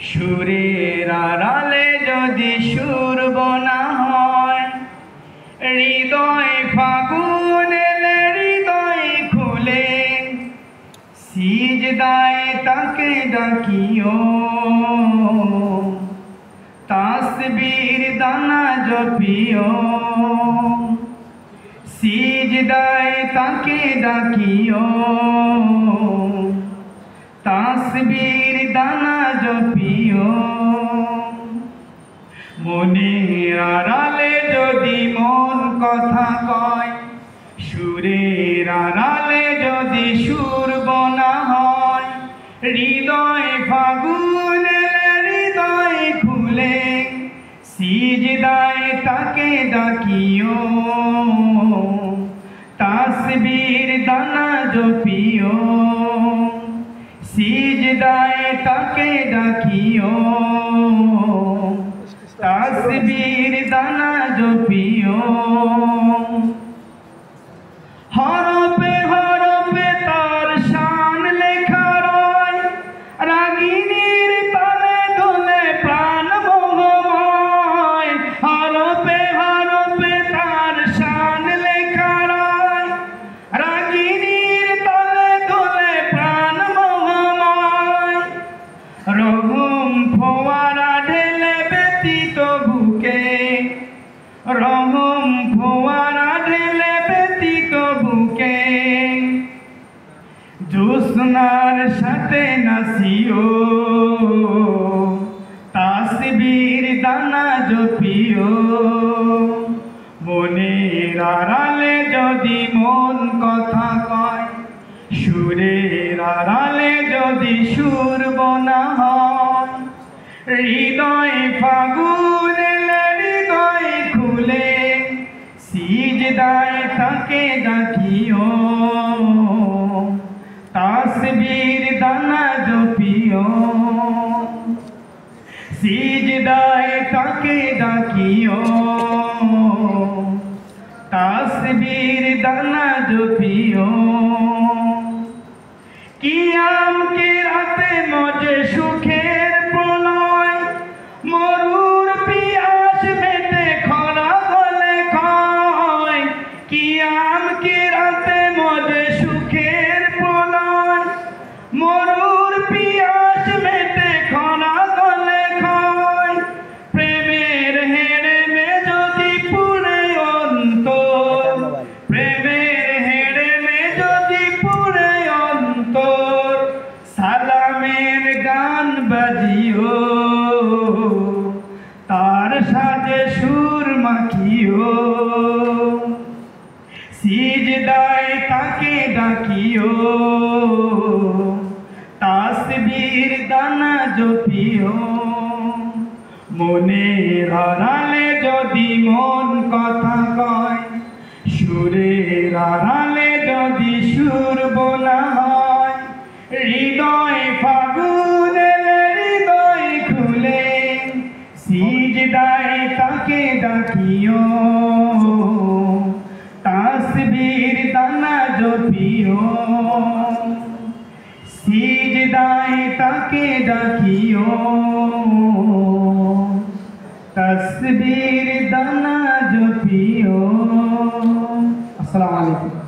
সুরের আড়ালে যদি সুর বোনা হয়, হৃদয় ফাগুন এলে হৃদয় খুলে, সিজদায় তাকে ডাকিও, তাসবীর দানা জপিও। সিজদায় তাকে ডাকিও, তাসবীর দানা জপিও। মনের আড়ালে যদি মন কথা কয়, সুরের আড়ালে যদি সুর বোনা হয়, হৃদয় ফাগুন হৃদয় খুলে, সিজদায় তাকে ডাকিও, তাসবীর দানা জপিও। সিজদায় তাকে ডাকিও, তাসবীর দানা জপিও। হরফে হরফে তার শান লেখা রয়, রাগিনীর তালে দোলে প্রাণ মোহময়। হরফে হরফে তার শান লেখা রয়, রাগিনীর তালে দোলে প্রাণ মোহময়। রহম ফোয়ারা ঢেলে ব্যতীত বুকে, রহম ফোয়ারা ঢেলে ব্যতীত বুকে, জোছনার সাথে নাচিও, তাসবীর দানা জপিও। মনের আড়ালে যদি মন কথা কয়, সুরের আড়ালে যদি সুর বোনা হয়, হৃদয় ফাগুন হৃদয় খুলে, সিজদায় তাকে ডাকিও, তাসবীর দানা জপিও। সিজদায় তাকে ডাকিও, তাসবীর দানা জপিও। কিয়াম কি রাতে মজে সুখের প্রলয়, মরুর পিয়াস মেটে খরা গলে খায়। কিয়াম কি রাতে মজে সুখের প্রলয়, মরুর পিয়াস মেটে খরা গলে খায়। প্রেমের হেড়েমে যদি পুরে অন্তর, প্রেমের হেড়েমে যদি পুরে অন্তর, সালামের গান বাজিও, তার সাথে সুর মাখিও। সিজদায় তাকে ডাকিও, তাসবীর দানা জপিও। মনের আড়ালে যদি মন কথা কয়, সুরের আড়ালে যদি সুর বোনা হয়, হৃদয় ফাগুন হৃদয় খুলে, সিজদায় তাকে ডাকিও, তাসবীর দানা জপিও। সিজদায় তাকে ডাকিও, তাসবীর দানা জপিও। আসসালামু আলাইকুম।